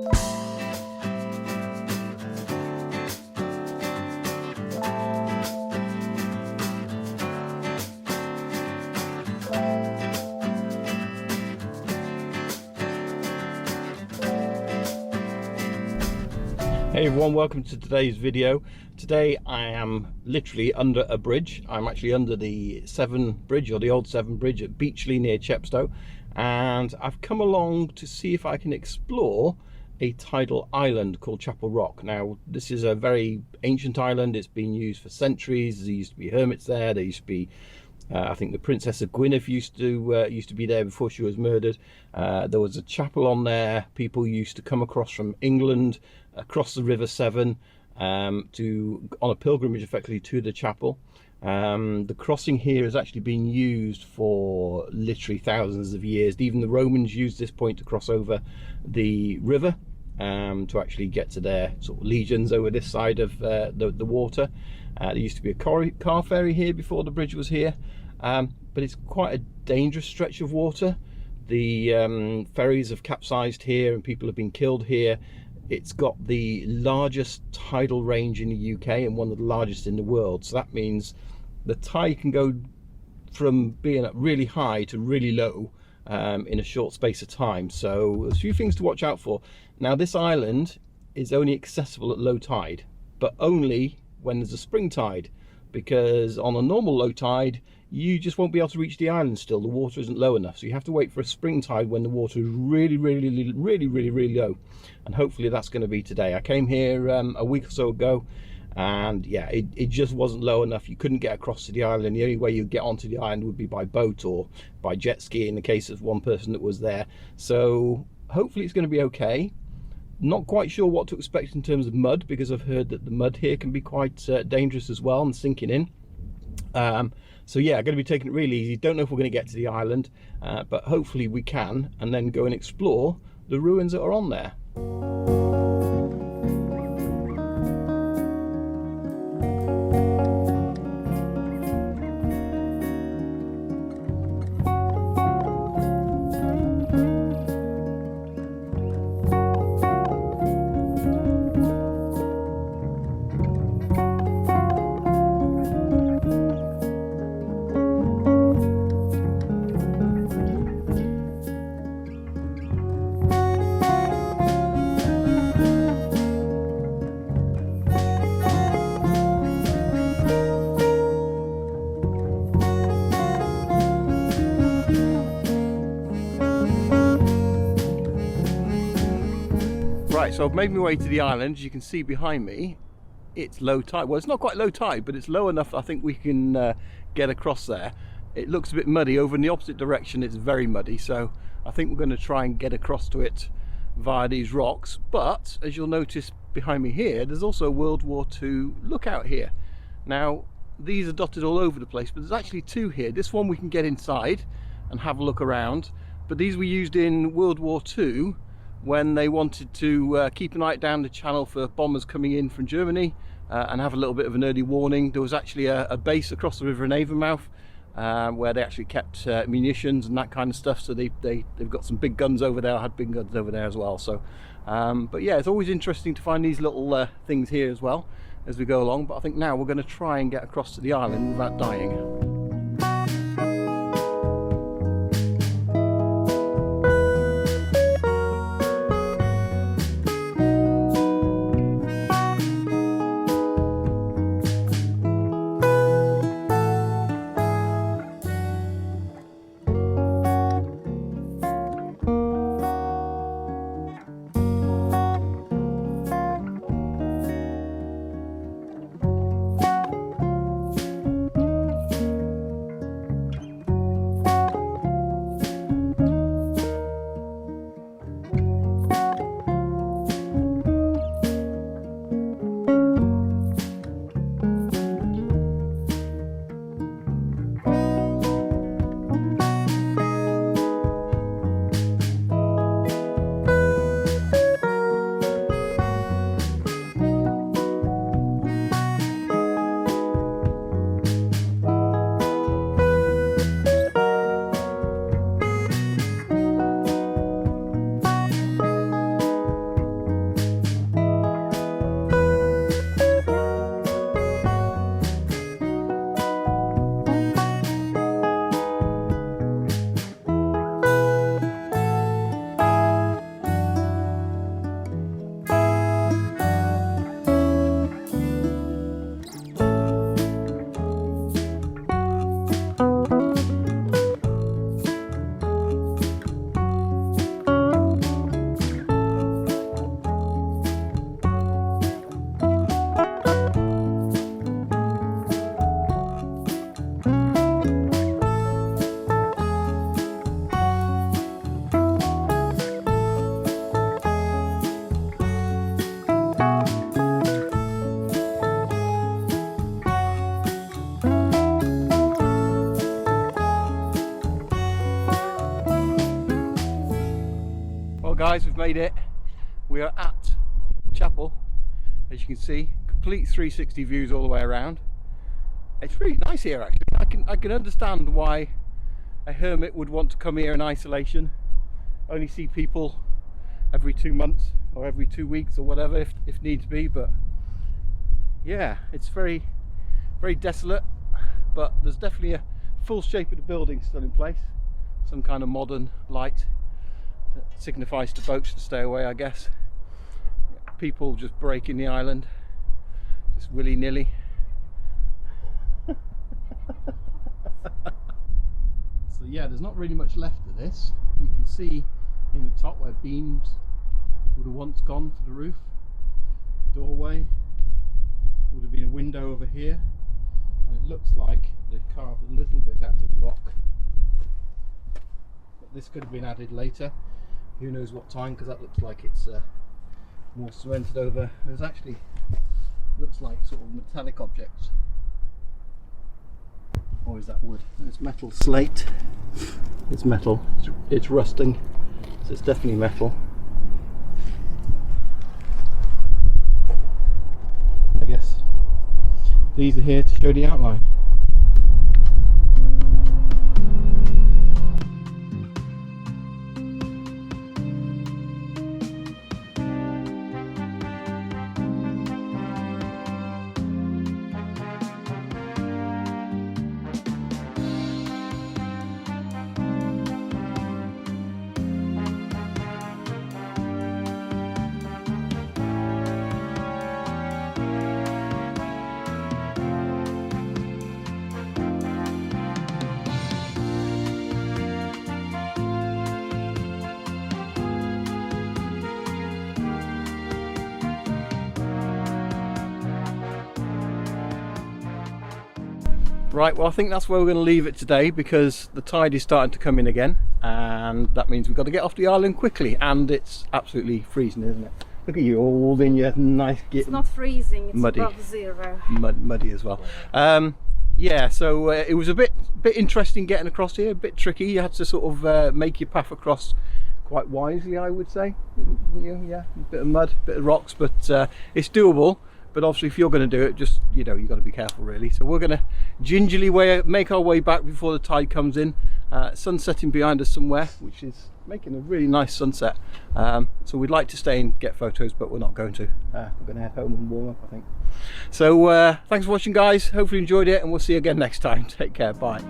Hey everyone, welcome to today's video. Today I am literally under a bridge. I'm actually under the Severn Bridge, or the old Severn Bridge at Beachley near Chepstow, and I've come along to see if I can explore a tidal island called Chapel Rock. Now this is a very ancient island. It's been used for centuries. There used to be hermits there. There used to be I think the Princess of Gwynedd used to be there before she was murdered. There was a chapel on there. People used to come across from England, across the River Severn, on a pilgrimage effectively to the chapel. The crossing here has actually been used for literally thousands of years. Even the Romans used this point to cross over the river to actually get to their sort of legions over this side of the water. There used to be a car ferry here before the bridge was here, but it's quite a dangerous stretch of water. The ferries have capsized here and people have been killed here. It's got the largest tidal range in the UK and one of the largest in the world. So that means the tide can go from being at really high to really low in a short space of time. So there's a few things to watch out for. Now this island is only accessible at low tide, but only when there's a spring tide, because on a normal low tide you just won't be able to reach the island still. The water isn't low enough, so you have to wait for a spring tide when the water is really low, and hopefully that's going to be today. I came here a week or so ago, and yeah, it just wasn't low enough. You couldn't get across to the island. The only way you'd get onto the island would be by boat or by jet ski in the case of one person that was there. So hopefully it's going to be okay. Not quite sure what to expect in terms of mud, because I've heard that the mud here can be quite dangerous as well and sinking in. So yeah, I'm going to be taking it really easy. Don't know if we're going to get to the island, but hopefully we can, and then go and explore the ruins that are on there. Right, so I've made my way to the island. As you can see behind me, it's low tide. Well, it's not quite low tide, but it's low enough I think we can get across there. It looks a bit muddy. Over in the opposite direction it's very muddy, so I think we're going to try and get across to it via these rocks. But as you'll notice behind me here, there's also a World War II lookout here. Now these are dotted all over the place, but there's actually two here. This one we can get inside and have a look around, but these were used in World War II when they wanted to keep an eye down the channel for bombers coming in from Germany and have a little bit of an early warning. There was actually a base across the river in Avonmouth where they actually kept munitions and that kind of stuff. So they've got some big guns over there. I had big guns over there as well. So, but yeah, it's always interesting to find these little things here as well as we go along. But I think now we're going to try and get across to the island without dying. made it. We are at Chapel, as you can see, complete 360 views all the way around. It's really nice here actually. I can understand why a hermit would want to come here in isolation, only see people every 2 months or every 2 weeks or whatever if needs be. But yeah, it's very desolate, but there's definitely a full shape of the building still in place, some kind of modern light that signifies to boats to stay away, I guess. People just breaking the island just willy-nilly. So yeah, there's not really much left of this. You can see in the top where beams would have once gone for the roof. Doorway would have been a window over here, and it looks like they've carved a little bit out of rock. But this could have been added later. Who knows what time, because that looks like it's more cemented over. There's actually looks like sort of metallic objects. Or is that wood? It's metal slate. It's metal. It's rusting, so it's definitely metal. I guess these are here to show the outline. Right, well I think that's where we're going to leave it today, because the tide is starting to come in again, and that means we've got to get off the island quickly, and it's absolutely freezing, isn't it? Look at you all in your nice It's not freezing, it's muddy. above zero. Muddy as well. Yeah, so it was a bit interesting getting across here, a bit tricky. You had to sort of make your path across quite wisely, I would say. Yeah, a bit of mud, a bit of rocks, but it's doable. But obviously if you're going to do it, just, you know, you've got to be careful really. So we're going to gingerly make our way back before the tide comes in. Sun setting behind us somewhere, which is making a really nice sunset. So we'd like to stay and get photos, but we're not going to. We're going to head home and warm up, I think. So thanks for watching guys, hopefully you enjoyed it, and we'll see you again next time. Take care, bye.